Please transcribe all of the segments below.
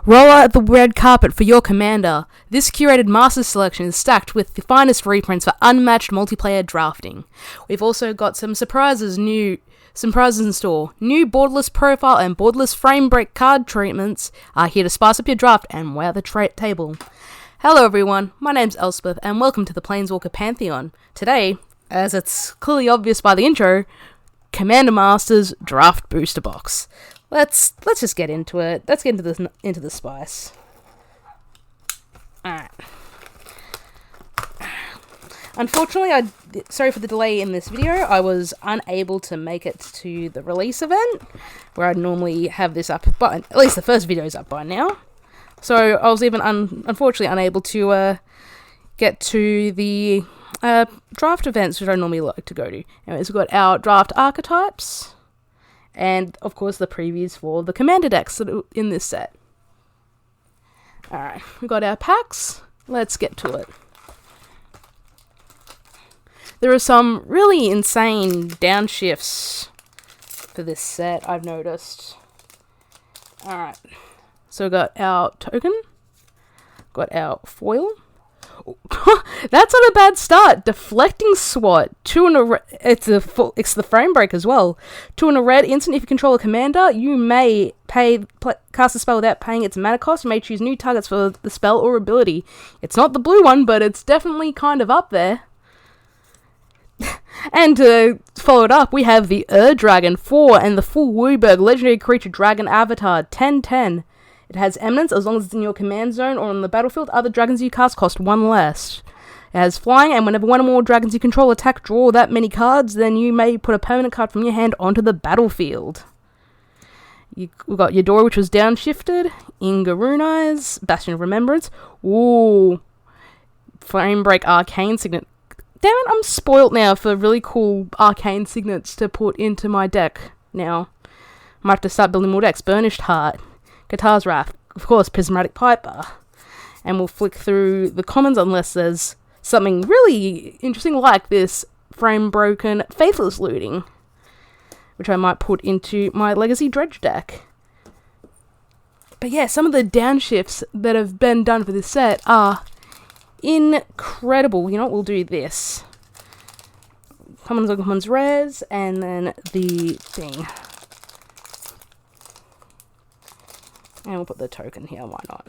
Roll out the red carpet for your commander. This curated Masters selection is stacked with the finest reprints for unmatched multiplayer drafting. We've also got some prizes in store. New borderless profile and borderless frame break card treatments are here to spice up your draft and wow the table. Hello everyone, my name's Elspeth and welcome to the Planeswalker Pantheon. Today, as it's clearly obvious by the intro, Commander Masters Draft Booster Box. Let's just get into it. Let's get into the spice. Alright. Unfortunately, sorry for the delay in this video. I was unable to make it to the release event, where I'd normally have this up, but at least the first video is up by now. So I was even unfortunately unable to get to the draft events, which I normally like to go to. Anyways, we've got our draft archetypes. And, of course, the previews for the commander decks that are in this set. Alright, we've got our packs. Let's get to it. There are some really insane downshifts for this set, I've noticed. Alright, so we've got our token. Got our foil. That's not a bad start. Deflecting SWAT. 2 in a red. It's the frame break as well. 2 in a red instant. If you control a commander, you may cast a spell without paying its mana cost. You may choose new targets for the spell or ability. It's not the blue one, but it's definitely kind of up there. And to follow it up, we have the Dragon 4 and the full Wooburg legendary creature dragon avatar 10/10. It has eminence as long as it's in your command zone or on the battlefield. Other dragons you cast cost 1 less. It has flying, and whenever one or more dragons you control attack, draw that many cards, then you may put a permanent card from your hand onto the battlefield. We've got Eudora, which was downshifted. Ingarune Eyes, Bastion of Remembrance. Ooh. Frame Break Arcane Signet. Damn it, I'm spoilt now for really cool Arcane Signets to put into my deck now. Might have to start building more decks. Burnished Heart. Guitar's Wrath, of course, Prismatic Piper. And we'll flick through the commons unless there's something really interesting like this Frame Broken Faithless Looting, which I might put into my Legacy Dredge deck. But yeah, some of the downshifts that have been done for this set are incredible. You know what, we'll do this. Commons, uncommons, rares, and then the thing. And we'll put the token here, why not?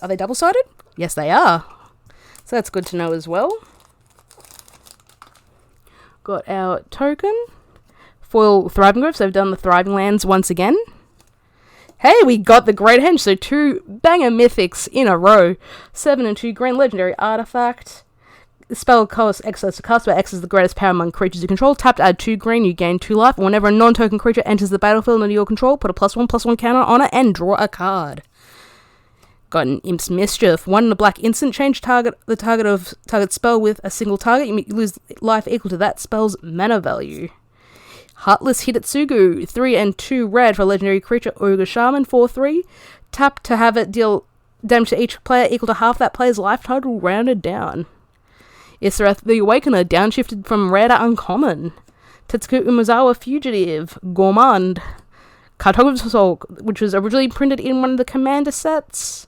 Are they double-sided? Yes, they are. So that's good to know as well. Got our token. Foil Thriving Grove, so they've done the Thriving Lands once again. Hey, we got the Great Henge, so 2 banger mythics in a row. 7 and 2 green legendary artifact. The spell costs X to cast, where X is the greatest power among creatures you control. Tap to add 2 green, you gain 2 life. Whenever a non-token creature enters the battlefield under your control, put a +1/+1 counter on it and draw a card. Got an Imp's Mischief. 1 in a black instant, change the target of target spell with a single target. You lose life equal to that spell's mana value. Heartless Hidetsugu. 3 and 2 red for legendary creature Ogre Shaman. 4/3. Tap to have it deal damage to each player equal to half that player's life total rounded down. Isarath the Awakener, downshifted from rare to uncommon. Tetsuko Umezawa Fugitive, Gourmand. Cartographer's Soul, which was originally printed in one of the commander sets,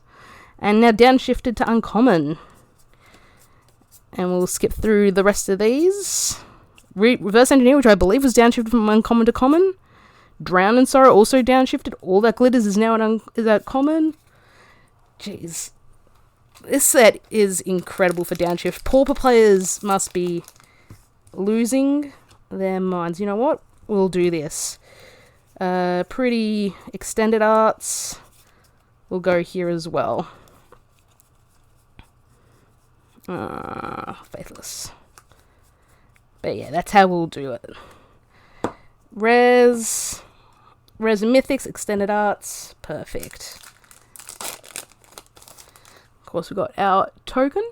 and now downshifted to uncommon. And we'll skip through the rest of these. Reverse Engineer, which I believe was downshifted from uncommon to common. Drown in Sorrow, also downshifted. All That Glitters is now at common. Jeez. This set is incredible for downshift. Pauper players must be losing their minds. You know what? We'll do this. Pretty extended arts. We'll go here as well. Faithless. But yeah, that's how we'll do it. Rares and Mythics, extended arts. Perfect. Of course, we've got our token.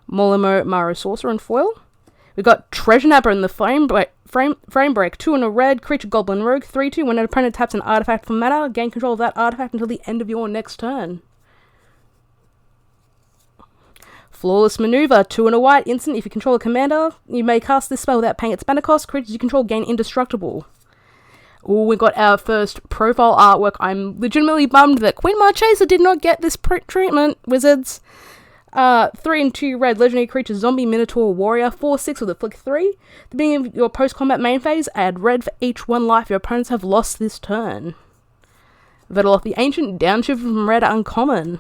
Molimo Maro Sorcerer and foil. We've got Treasure Napper in the frame break. 2 in a red, creature Goblin Rogue. 3/2, when an opponent taps an artifact from mana, gain control of that artifact until the end of your next turn. Flawless Maneuver. 2 in a white, instant. If you control a commander, you may cast this spell without paying its mana cost. Creatures you control gain indestructible. Oh, we got our first profile artwork. I'm legitimately bummed that Queen Marchesa did not get this treatment, wizards. 3 and 2 red, legendary creature, zombie, minotaur, warrior, 4/6 with a flick 3. At the beginning of your post-combat main phase, add red for each 1 life your opponents have lost this turn. Vedaloth the Ancient, downshift from red, uncommon.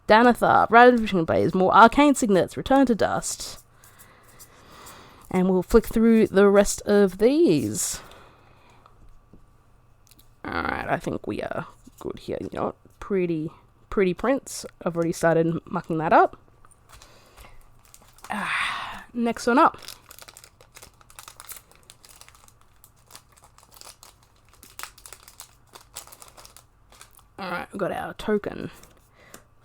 Danathar, Ravishing Blaze, more arcane signets, return to dust. And we'll flick through the rest of these. Alright, I think we are good here. You know what? Pretty prints. I've already started mucking that up. Next one up. Alright, we got our token.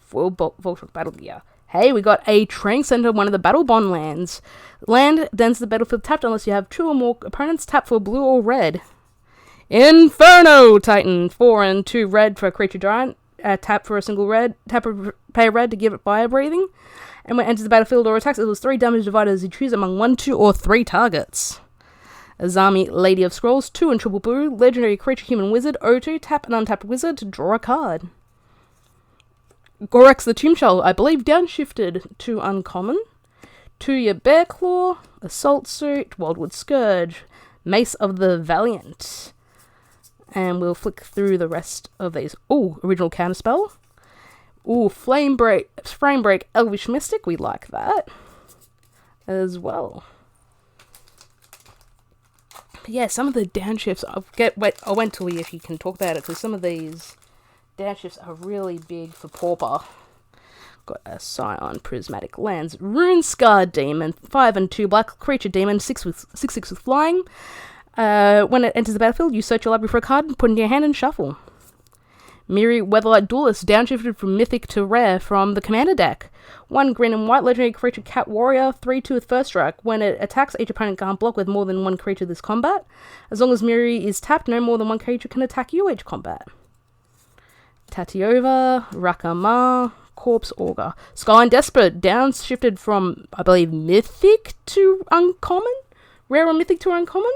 Full Voltron Battle Gear. Hey, we got a Training Center, one of the Battle Bond lands. Land enters the battlefield tapped unless you have 2 or more opponents tapped for blue or red. Inferno Titan, 4 and 2 red for a creature giant. Tap for a single red. Pay a red to give it fire breathing. And when it enters the battlefield or attacks, it deals 3 damage divided as you choose among 1, 2, or 3 targets. Azami, Lady of Scrolls, 2 and triple blue. Legendary creature, human wizard. O2, tap an untapped wizard to draw a card. Gorex the Tomb Shell, I believe downshifted to uncommon. 2 your Bear Claw. Assault Suit. Wildwood Scourge. Mace of the Valiant. And we'll flick through the rest of these. Ooh, original counterspell. Ooh, Frame Break, Elvish Mystic. We like that as well. But yeah, some of the downshifts. I'll wait till if you can talk about it, because some of these downshifts are really big for Pauper. Got a Scion, Prismatic Lands, Rune Scar Demon, 5 and 2 black creature demon, 6 with flying. When it enters the battlefield, you search your library for a card, put it in your hand, and shuffle. Miri, Weatherlight Duelist, downshifted from Mythic to Rare from the Commander deck. 1 green and white legendary creature, Cat Warrior, 3/2 with first strike. When it attacks, each opponent can't block with more than 1 creature this combat. As long as Miri is tapped, no more than 1 creature can attack you each combat. Tatiova, Rakama, Corpse Augur. Skyline Desperate, downshifted from, I believe, Mythic to Uncommon? Rare or Mythic to Uncommon?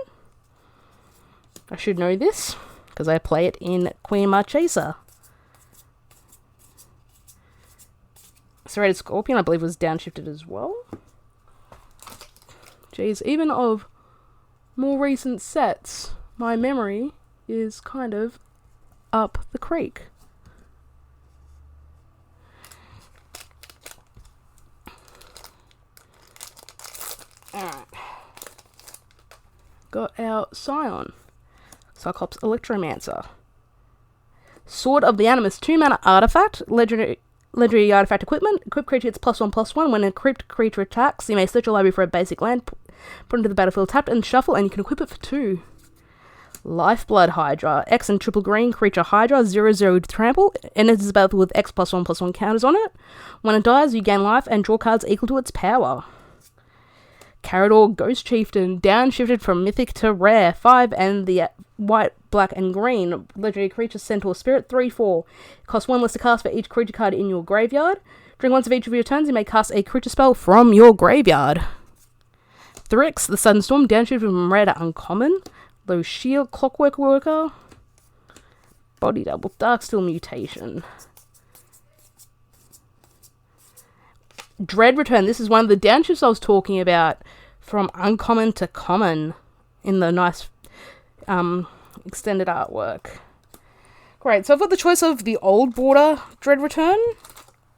I should know this, because I play it in Queen Marchesa. Serrated Scorpion, I believe, was downshifted as well. Jeez, even of more recent sets, my memory is kind of up the creek. Alright. Got our Scion. Cyclops Electromancer. Sword of the Animus, 2 mana artifact, legendary artifact equipment. Equipped creature gets +1/+1. When an equipped creature attacks, you may search your library for a basic land, put it into the battlefield tapped, and shuffle, and you can equip it for 2. Lifeblood Hydra, X and triple green creature Hydra, 0/0 trample, enters the battlefield with X +1/+1 counters on it. When it dies, you gain life and draw cards equal to its power. Carador Ghost Chieftain, downshifted from Mythic to Rare, 5 and the white, black, and green. Legendary creature Centaur Spirit, 3/4. Costs 1 less to cast for each creature card in your graveyard. During once of each of your turns, you may cast a creature spell from your graveyard. Thrix, the Sudden Storm, downshifted from Red uncommon. Low Shield, Clockwork Worker. Body Double, Darksteel Mutation. Dread Return, this is one of the downshifts I was talking about, from uncommon to common in the nice extended artwork. Great, so I've got the choice of the old border Dread Return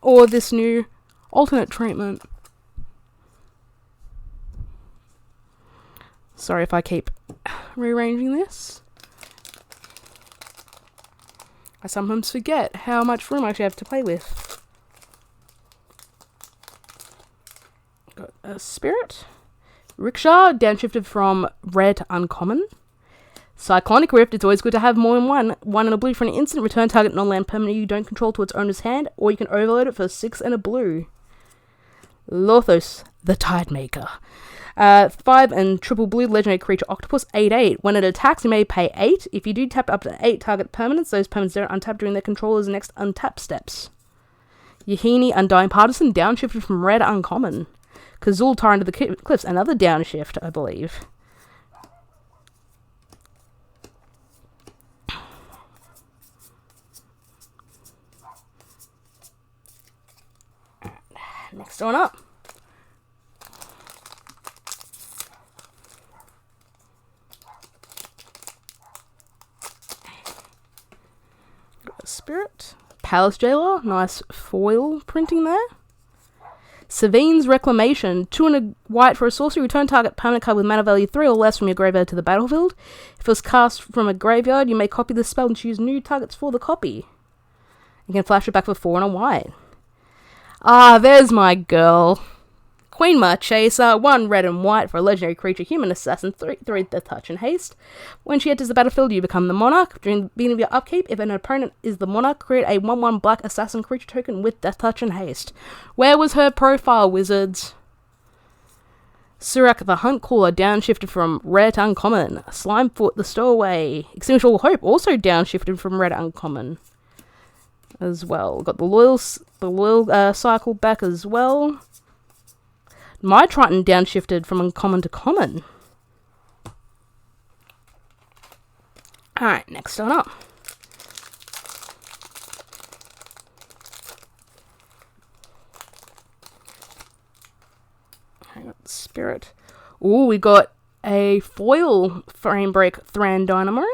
or this new alternate treatment. Sorry if I keep rearranging this. I sometimes forget how much room I actually have to play with. Got a Spirit. Rickshaw, downshifted from Red to Uncommon. Cyclonic Rift, it's always good to have more than one. 1 and a blue for an instant, return target non-land permanent you don't control to its owner's hand, or you can overload it for 6 and a blue. Lothos, the Tidemaker. 5 and triple blue legendary creature Octopus, 8/8. When it attacks, you may pay 8. If you do tap up to 8 target permanents, those permanents don't untap during their controller's next untap steps. Yahini, Undying Partisan, downshifted from Red Uncommon. Kazul, Tyrant of the Cliffs, another downshift, I believe. next one up. Spirit. Palace Jailer. Nice foil printing there. Savine's Reclamation. 2 and a white for a sorcery. Return target permanent card with mana value 3 or less from your graveyard to the battlefield. If it was cast from a graveyard, you may copy the spell and choose new targets for the copy. You can flash it back for 4 and a white. Ah, there's my girl. Queen Marchesa, 1 red and white for a legendary creature, human assassin, 3 death touch and haste. When she enters the battlefield, you become the monarch. During the beginning of your upkeep, if an opponent is the monarch, create a 1/1 black assassin creature token with death touch and haste. Where was her profile, wizards? Surak the Huntcaller, downshifted from rare to uncommon. Slimefoot the Stowaway. Extinguish All Hope, also downshifted from rare to uncommon as well. Got the loyal cycle back as well. My Triton downshifted from uncommon to common. Alright, next one up. Hang on, Spirit. Ooh, we got a foil Framebreak Thran Dynamo.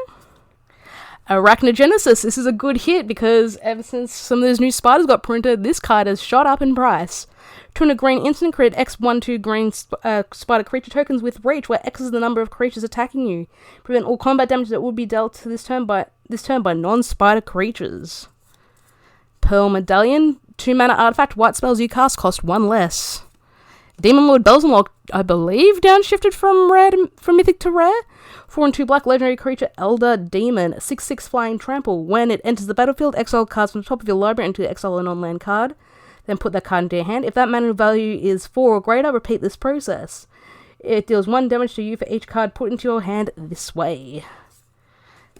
Arachnogenesis. This is a good hit because ever since some of those new spiders got printed, this card has shot up in price. 2 and a green instant, create X/1/2 green spider creature tokens with reach, where X is the number of creatures attacking you. Prevent all combat damage that would be dealt to this turn by non-spider creatures. Pearl Medallion. 2 mana artifact. White spells you cast cost 1 less. Demon Lord Belzenlock, I believe, downshifted from mythic to rare. 4 and 2 black legendary creature, Elder Demon. 6/6 flying trample. When it enters the battlefield, exile cards from the top of your library into exile a non-land card. Then put that card into your hand. If that mana value is 4 or greater, repeat this process. It deals 1 damage to you for each card put into your hand this way.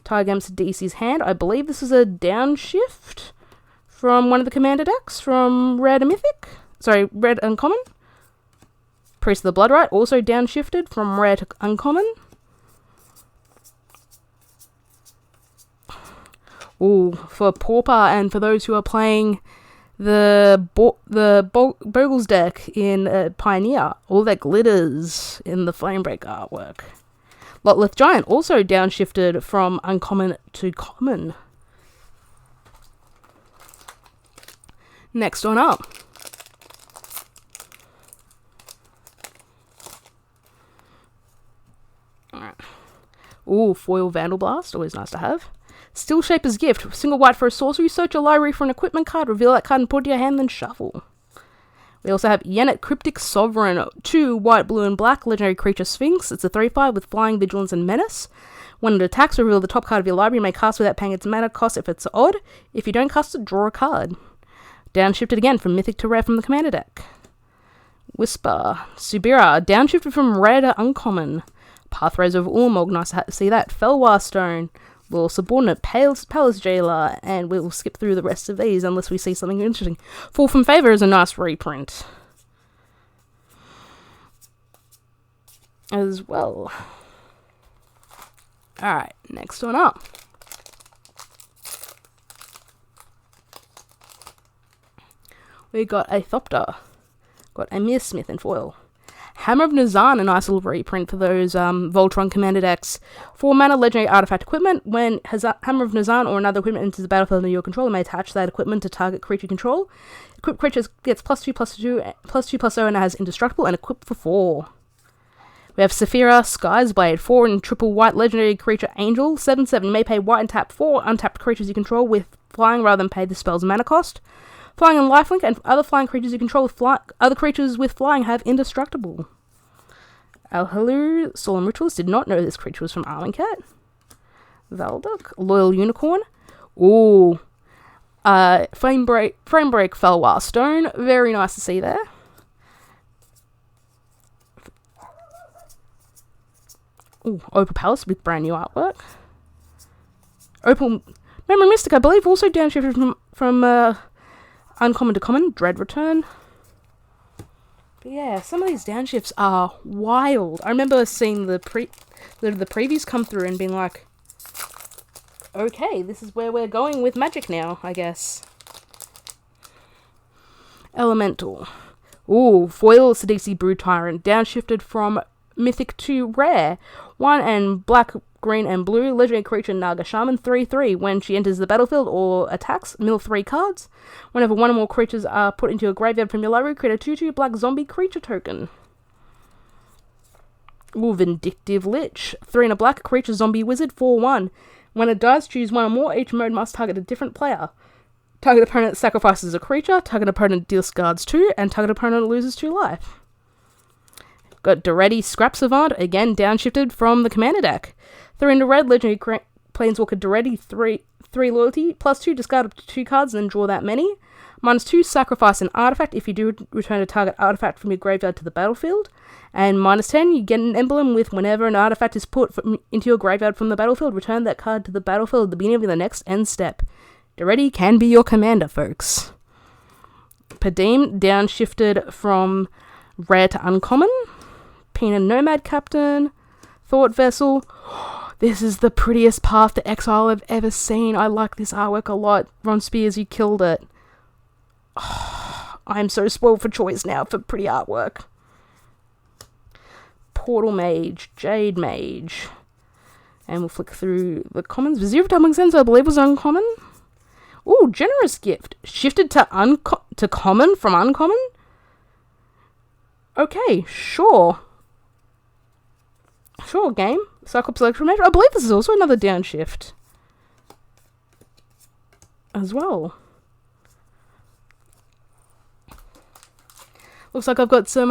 Targam's DC's hand. I believe this is a downshift from one of the commander decks from Red and Mythic. Sorry, Red Uncommon. Priest of the Bloodrite, also downshifted from Rare to Uncommon. Ooh, for Pauper and for those who are playing the Bogles deck in Pioneer, all that glitters in the Flamebreak artwork. Lotleth Giant, also downshifted from uncommon to common. Next one up. Alright. Ooh, foil Vandal Blast, always nice to have. Steel Shaper's Gift, single white for a sorcery, search your library for an equipment card, reveal that card and put it in your hand, then shuffle. We also have Yennet Cryptic Sovereign, 2 white, blue, and black, legendary creature Sphinx. It's a 3/5 with Flying, Vigilance, and Menace. When it attacks, reveal the top card of your library. You may cast without paying its mana cost if it's odd. If you don't cast it, draw a card. Downshifted again from Mythic to Rare from the commander deck. Whisper. Subira, downshifted from Rare to Uncommon. Pathways of Ulmog, nice to see that. Felwar Stone. Little Subordinate, Palace Jailer, and we'll skip through the rest of these unless we see something interesting. Fall from Favor is a nice reprint as well. Alright, next one up. We got a Thopter, got a Mere Smith in foil. Hammer of Nazan, a nice little reprint for those Voltron commander decks. 4 mana legendary artifact equipment. When Hammer of Nazan or another equipment enters the battlefield under your control, you may attach that equipment to target creature control. Equipped creature gets +2/+2/+2/0 and it has indestructible and equipped for 4. We have Saphira, Sky's Blade, 4 and triple white legendary creature Angel. 7/7, you may pay white and tap 4 untapped creatures you control with flying rather than pay the spell's mana cost. Flying and lifelink, and other flying creatures you control with other creatures with flying have indestructible. Alhalu, Solemn Ritualist, did not know this creature was from Armencat. Valduk, Loyal Unicorn. Ooh. Framebreak Felwar Stone. Very nice to see there. Ooh, Opal Palace with brand new artwork. Opal Memory Mystic, I believe, also downshifted from uncommon to common. Dread Return. But yeah, some of these downshifts are wild. I remember seeing the previews come through and being like, okay, this is where we're going with Magic now, I guess. Elemental. Ooh, foil Sidisi Brood Tyrant, downshifted from Mythic to Rare. 1 and black, green, and blue. Legendary creature Naga Shaman 3/3. When she enters the battlefield or attacks, mill 3 cards. Whenever one or more creatures are put into a graveyard from your library, create a 2/2 black zombie creature token. Ooh, Vindictive Lich. 3 and a black creature zombie wizard 4/1. When it dies, choose one or more. Each mode must target a different player. Target opponent sacrifices a creature, target opponent discards 2, and target opponent loses 2 life. Got Daretti Scrap Savant, again downshifted from the commander deck. 3 in the red, legendary Planeswalker Daretti, 3 loyalty, +2, discard up to 2 cards and then draw that many. -2, sacrifice an artifact. If you do, return a target artifact from your graveyard to the battlefield. And -10, you get an emblem with whenever an artifact is put into your graveyard from the battlefield, return that card to the battlefield at the beginning of the next end step. Daretti can be your commander, folks. Padim, downshifted from rare to uncommon. Pina Nomad Captain. Thought Vessel. This is the prettiest Path to Exile I've ever seen. I like this artwork a lot. Ron Spears, you killed it. I'm so spoiled for choice now for pretty artwork. Portal Mage. Jade Mage. And we'll flick through the commons. Vizier Tumbling Sense, I believe, was uncommon. Ooh, Generous Gift. Shifted to common from uncommon? Okay, sure. Sure, game. Cyclops Electrometer. I believe this is also another downshift. As well. Looks like I've got some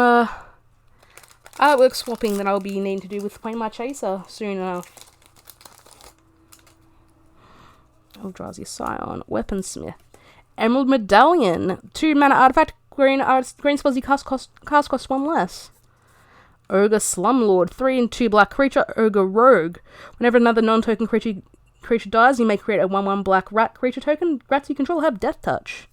artwork swapping that I'll be needing to do with playing my Chaser soon enough. Eldrazi Scion, Weaponsmith, Emerald Medallion, 2 mana artifact, green spells you cast cost 1 less. Ogre Slumlord, 3 and 2 black creature, Ogre Rogue. Whenever another non-token creature dies, you may create a 1/1 black rat creature token. Rats you control have Death Touch.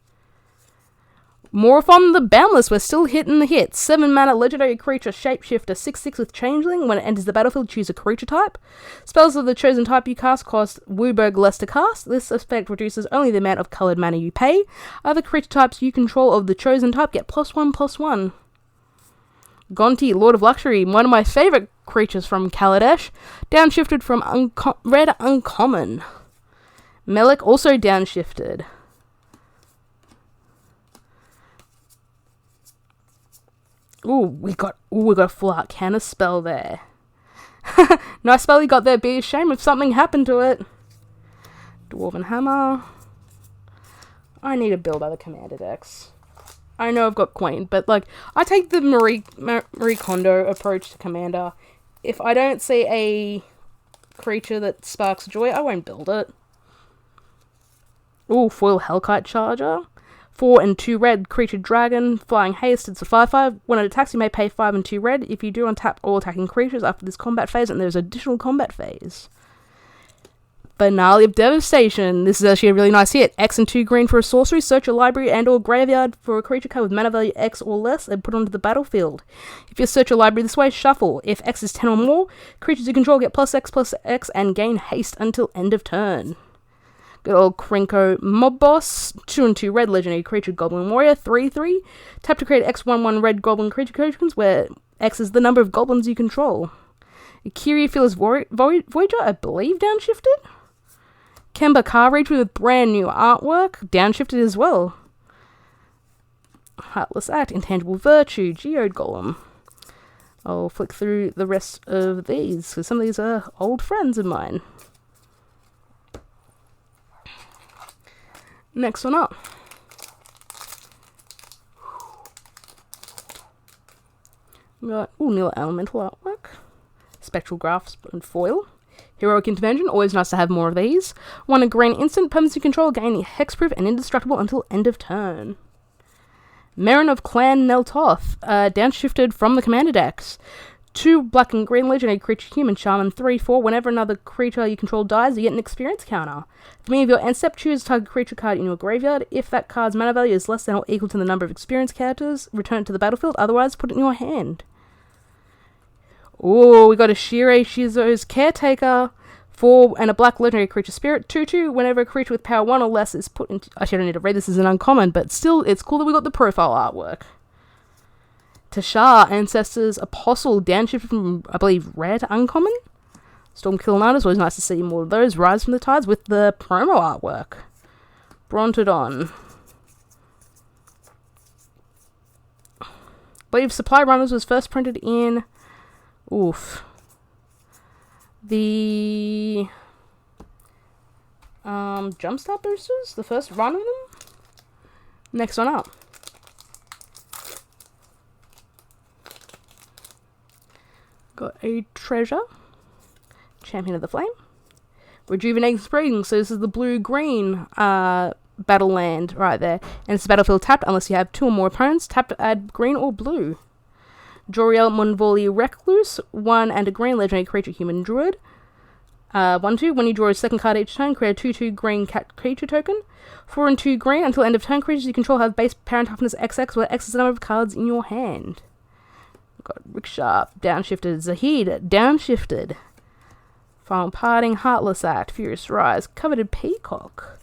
Morophon the Boundless, we're still hitting the hits. 7 mana legendary creature shapeshifter, 6/6 with Changeling. When it enters the battlefield, choose a creature type. Spells of the chosen type you cast cost Wooburg less to cast. This effect reduces only the amount of coloured mana you pay. Other creature types you control of the chosen type get +1/+1. Gonti, Lord of Luxury, one of my favourite creatures from Kaladesh. Downshifted from rare to uncommon. Melek also downshifted. We got a full Arcana spell there. Nice spell you got there. Be a shame if something happened to it. Dwarven Hammer. I need to build other commander decks. I know I've got Queen, but like I take the Marie Kondo approach to commander. If I don't see a creature that sparks joy, I won't build it. Ooh, foil Hellkite Charger. 4 and 2 red, creature dragon, flying haste, it's a 5/5. When it attacks, you may pay 5 and 2 red. If you do, untap all attacking creatures after this combat phase, and there's additional combat phase. Finale of Devastation. This is actually a really nice hit. X and 2 green for a sorcery. Search a library and or graveyard for a creature card with mana value X or less and put it onto the battlefield. If you search a library this way, shuffle. If X is 10 or more, creatures you control get +X/+X and gain haste until end of turn. Good old Krenko Mob Boss. 2 and 2 red, legendary creature, Goblin Warrior. 3/3. Tap to create X/1/1 red goblin creature tokens, where X is the number of goblins you control. Akiri Fearless Voyager, I believe, downshifted. Kemba Car Reach with brand new artwork, downshifted as well. Heartless Act, Intangible Virtue, Geode Golem. I'll flick through the rest of these, because some of these are old friends of mine. Next one up. We got Nil Elemental artwork. Spectral Grasp and Foil. Heroic Intervention, always nice to have more of these. 1 a green instant, permanency control, gain hexproof and indestructible until end of turn. Marin of Clan Neltoth, downshifted from the commander decks. 2 black and green legendary creature, human shaman, 3/4. Whenever another creature you control dies, you get an experience counter. At the beginning of your end step, choose a target creature card in your graveyard. If that card's mana value is less than or equal to the number of experience counters, return it to the battlefield, otherwise put it in your hand. Ooh, we got a Shirei Shizo's Caretaker. 4 and a black legendary creature spirit. 2/2. Whenever a creature with power 1 or less is put into... Actually, I don't need to read this as an uncommon, but still, it's cool that we got the profile artwork. Tashar, Ancestors, Apostle, downshifted from, I believe, rare to uncommon. Stormkiller Knight, always nice to see more of those. Rise from the Tides with the promo artwork. Brontodon. I believe Supply Runners was first printed in... the... Jumpstart Boosters? The first run of them? Next one up. Got a Treasure. Champion of the Flame. Rejuvenating Spring, so this is the blue-green battle land right there. And it's battlefield tapped unless you have 2 or more opponents. Tapped to add green or blue. Joriel Monvoli Recluse, 1 and a green legendary creature human druid. 1/2, when you draw a second card each turn, create a 2/2 green cat creature token. 4 and 2 green, until end of turn, creatures you control have base parent toughness XX, where X is the number of cards in your hand. Got Rick Sharp, downshifted. Zahid, downshifted. Final Parting, Heartless Act, Furious Rise, Coveted Peacock.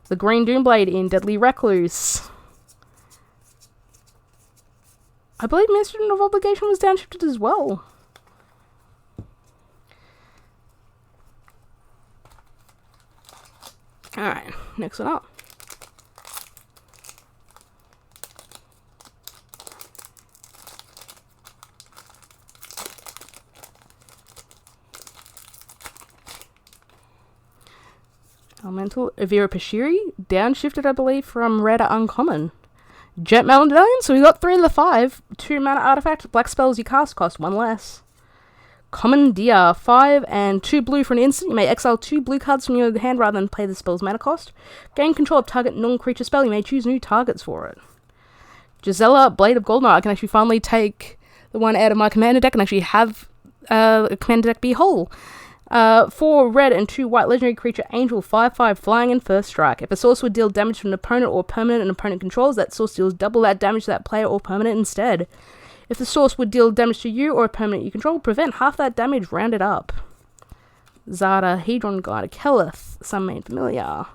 The Green Doomblade in Deadly Recluse. I believe Ministry of Obligation was downshifted as well. Alright, next one up. Elemental, Avira Pashiri, downshifted, I believe, from rare to uncommon. Jet Medallion, so we got 3 of the 5. 2 mana artifact, black spells you cast cost 1 less. Commandeer, 5 and 2 blue for an instant. You may exile 2 blue cards from your hand rather than play the spell's mana cost. Gain control of target non-creature spell, you may choose new targets for it. Gisela, Blade of Goldeneye, I can actually finally take the one out of my commander deck and actually have a commander deck be whole. 4 red and 2 white legendary creature Angel, 5/5 flying and first strike. If a source would deal damage to an opponent or permanent an opponent controls, that source deals double that damage to that player or permanent instead. If the source would deal damage to you or a permanent you control, prevent half that damage rounded up. Zada, Hedron Guide, Keleth, some main familiar.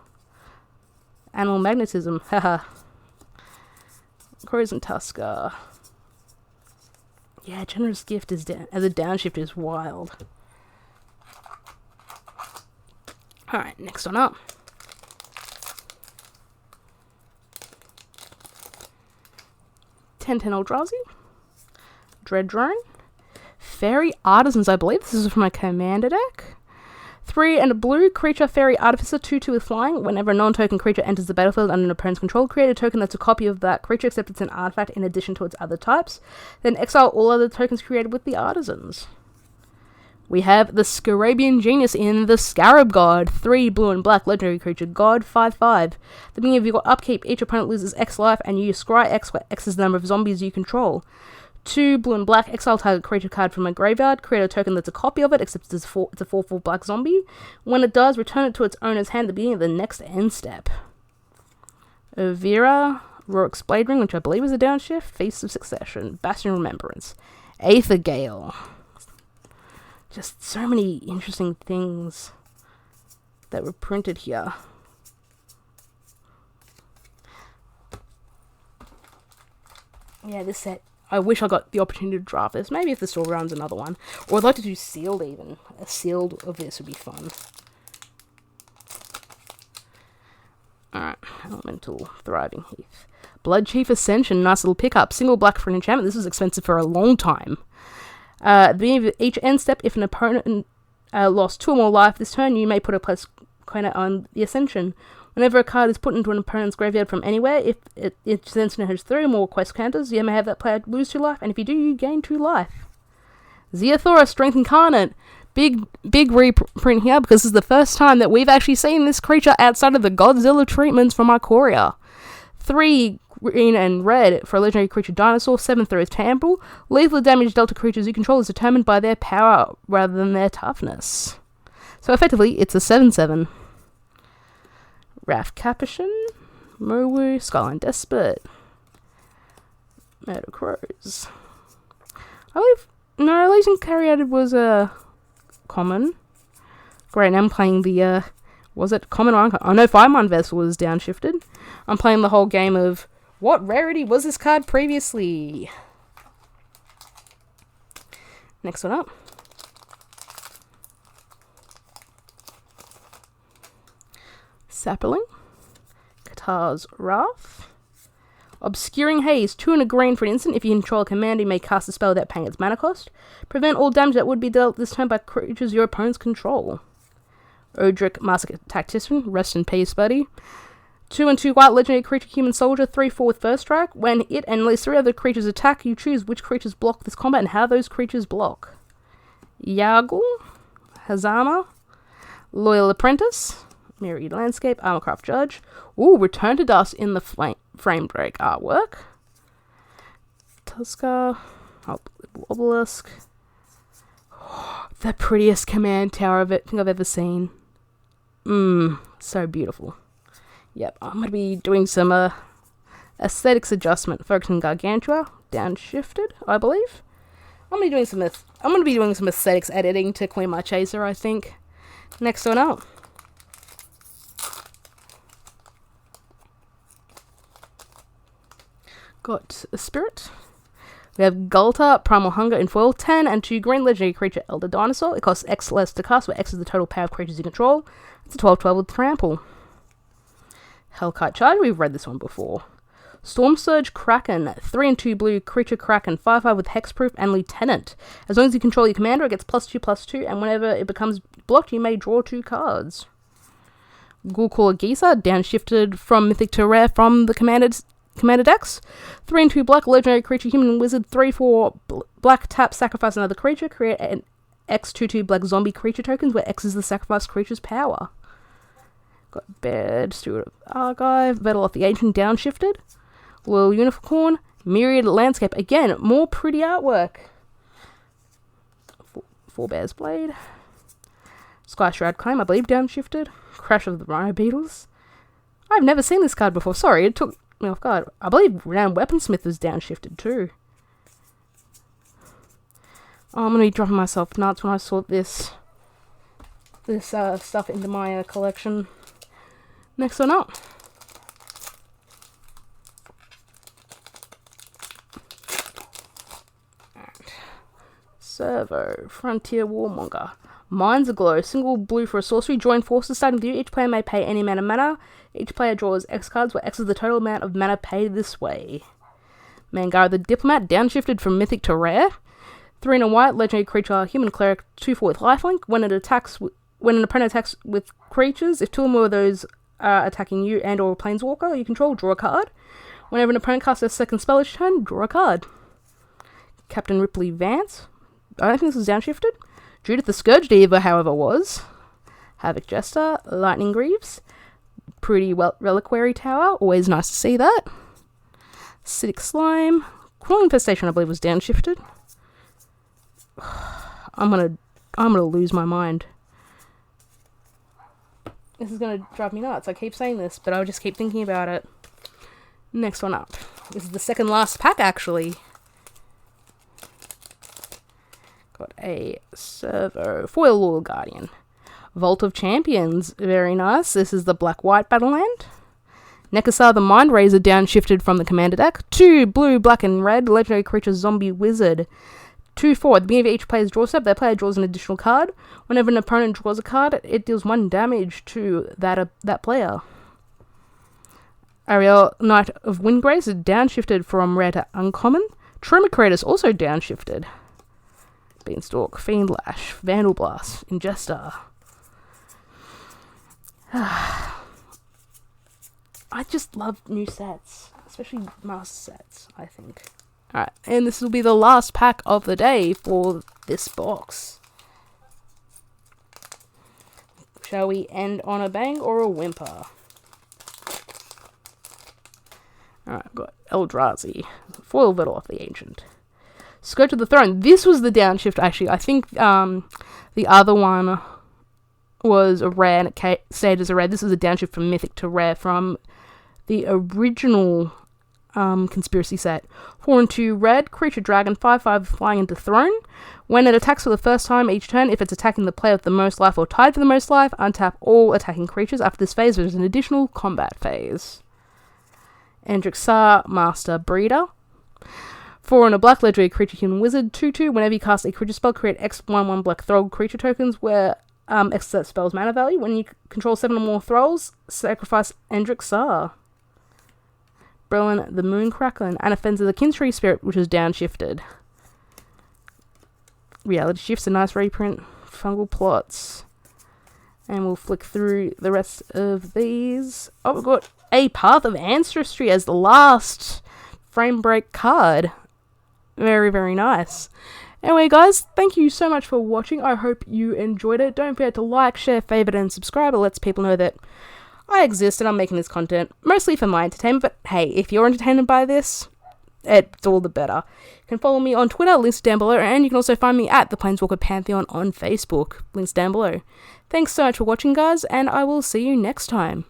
Animal Magnetism, haha. Coruscant Tusker. Yeah, Generous Gift is as a downshift is wild. Alright, next one up. Ten Eldrazi. Dread Drone. Fairy Artisans, I believe. This is from my commander deck. 3 and a blue creature, Fairy Artificer, 2/2 with flying. Whenever a non-token creature enters the battlefield under an opponent's control, create a token that's a copy of that creature, except it's an artifact in addition to its other types. Then exile all other tokens created with the Artisans. We have the Scarabian Genius in the Scarab God. 3 blue and black legendary creature God, 5/5. At the beginning of your upkeep, each opponent loses X life, and you scry X, where X is the number of zombies you control. 2 blue and black, exile target creature card from a graveyard, create a token that's a copy of it, except it's a 4/4 black zombie. When it does, return it to its owner's hand at the beginning of the next end step. Avira, Rorik's Blade Ring, which I believe is a downshift, Feast of Succession, Bastion of Remembrance, Aether Gale. Just so many interesting things that were printed here. Yeah, this set, I wish I got the opportunity to draft this. Maybe if the store runs another one. Or I'd like to do sealed even. A sealed of this would be fun. Alright, Elemental, Thriving Heath. Blood Chief Ascension, nice little pickup. Single black for an enchantment. This was expensive for a long time. At the beginning of each end step, if an opponent lost 2 or more life this turn, you may put a plus counter on the Ascension. Whenever a card is put into an opponent's graveyard from anywhere, if its Ascension has 3 or more quest counters, you may have that player lose 2 life, and if you do, you gain 2 life. Zeothora, Strength Incarnate. Big reprint here, because this is the first time that we've actually seen this creature outside of the Godzilla treatments from Ikoria. 3 green and red for a legendary creature dinosaur, 7 through its temple. Lethal damage dealt to creatures you control is determined by their power rather than their toughness. So effectively, it's a 7/7. Raf Capuchin, Mowu, Skyline Despot, Murder Crows. I believe, no, Legion Caryatid was a common. Great, now I'm playing the, was it common or uncommon? Oh no, Firemind Vessel was downshifted. I'm playing the whole game of, what rarity was this card previously? Next one up. Sapling. Katar's Wrath. Obscuring Haze. 2 and a green for an instant. If you control a commander, you may cast a spell without paying its mana cost. Prevent all damage that would be dealt this turn by creatures your opponents control. Odric, Master Tactician. Rest in peace, buddy. 2 and 2 white legendary creature, human soldier, 3/4 with first strike. When it and at least 3 other creatures attack, you choose which creatures block this combat and how those creatures block. Yargle, Hazama, Loyal Apprentice, Myriad Landscape, Armorcraft Judge. Ooh, Return to Dust in the frame break artwork. Tuskar, Obelisk. The prettiest command tower I think I've ever seen. So beautiful. Yep, I'm going to be doing some aesthetics adjustment. Focusing Gargantua, downshifted, I believe. I'm going to be doing some aesthetics editing to Queen Marchesa, I think. Next one up. Got a Spirit. We have Gulta, Primal Hunger in foil, 10 and 2 green legendary creature, Elder Dinosaur. It costs X less to cast, where X is the total power of creatures you control. It's a 12/12 with Trample. Hellkite Charge, we've read this one before. Storm Surge Kraken, 3 and 2 blue creature Kraken, 5/5 with Hexproof and Lieutenant. As long as you control your commander, it gets +2/+2, and whenever it becomes blocked, you may draw 2 cards. Ghoulcaller Geyser, downshifted from Mythic to Rare from the Commander decks. 3 and 2 black legendary creature, human wizard, 3/4 black tap, sacrifice another creature, create an X/2/2 black zombie creature tokens, where X is the sacrificed creature's power. Got Baird, Steward of Argive, Veteloth the Ancient, downshifted. Loyal Unicorn, Myriad Landscape, again, more pretty artwork. Four Bears Blade. Sky Shroud Claim, I believe, downshifted. Crash of the Rhino Beetles. I've never seen this card before, sorry, it took me off guard. I believe Renowned Weaponsmith was downshifted too. Oh, I'm going to be dropping myself nuts when I saw this stuff into my collection. Next one up. Servo, Frontier Warmonger. Minds Aglow, single blue for a sorcery. Join forces starting with you. Each player may pay any amount of mana. Each player draws X cards, where X is the total amount of mana paid this way. Mangara the Diplomat, downshifted from Mythic to Rare. 3 and a white, legendary creature, human cleric, 2/4 with lifelink. When an opponent attacks with creatures, if 2 or more of those are attacking you and or a planeswalker you control, draw a card. Whenever an opponent casts a second spell each turn, draw a card. Captain Ripley Vance. I don't think this was downshifted. Judith the Scourge Diva, however, was. Havoc Jester, Lightning Greaves. Pretty Reliquary Tower, always nice to see that. Acidic Slime. Crawling Infestation, I believe, was downshifted. I'm gonna lose my mind. This is gonna drive me nuts. I keep saying this, but I'll just keep thinking about it. Next one up. This is the second last pack, actually. Got a Servo, Foil Loyal Guardian. Vault of Champions, very nice. This is the black-white Battleland. Nekasar the Mind Razor, downshifted from the Commander deck. 2 blue, black and red, legendary creature Zombie Wizard. 2/4. At the beginning of each player's draw step, their player draws an additional card. Whenever an opponent draws a card, it deals 1 damage to that player. Ariel, Knight of Windgrace, downshifted from rare to uncommon. Tremor Kratos, also downshifted. Beanstalk, Fiend Lash, Vandal Blast, Ingester. I just love new sets, especially master sets, I think. Alright, and this will be the last pack of the day for this box. Shall we end on a bang or a whimper? Alright, I've got Eldrazi, Foil Veteloth the Ancient. Scourge of the Throne. This was the downshift, actually. I think the other one was a rare, and it stayed as a rare. This is a downshift from Mythic to Rare from the original Conspiracy set. 4 and 2 red, creature dragon, 5/5 flying into Throne. When it attacks for the first time each turn, if it's attacking the player with the most life or tied for the most life, untap all attacking creatures. After this phase, there's an additional combat phase. Endrixar, Master Breeder. 4 and a black legendary creature human wizard 2/2. Whenever you cast a creature spell, create X1/1 black thrall creature tokens where X that spell's mana value. When you control 7 or more thralls, sacrifice Endrick Sar. Brelin the Mooncrackling, and offends the Kintree Spirit, which is downshifted. Reality Shift's a nice reprint. Fungal Plots. And we'll flick through the rest of these. Oh, we've got a Path of Ancestry as the last frame break card. Very, very nice. Anyway, guys, thank you so much for watching. I hope you enjoyed it. Don't forget to like, share, favorite, and subscribe. It lets people know that I exist and I'm making this content mostly for my entertainment. But hey, if you're entertained by this, it's all the better. You can follow me on Twitter, links down below, and you can also find me at the Planeswalker Pantheon on Facebook, links down below. Thanks so much for watching, guys, and I will see you next time.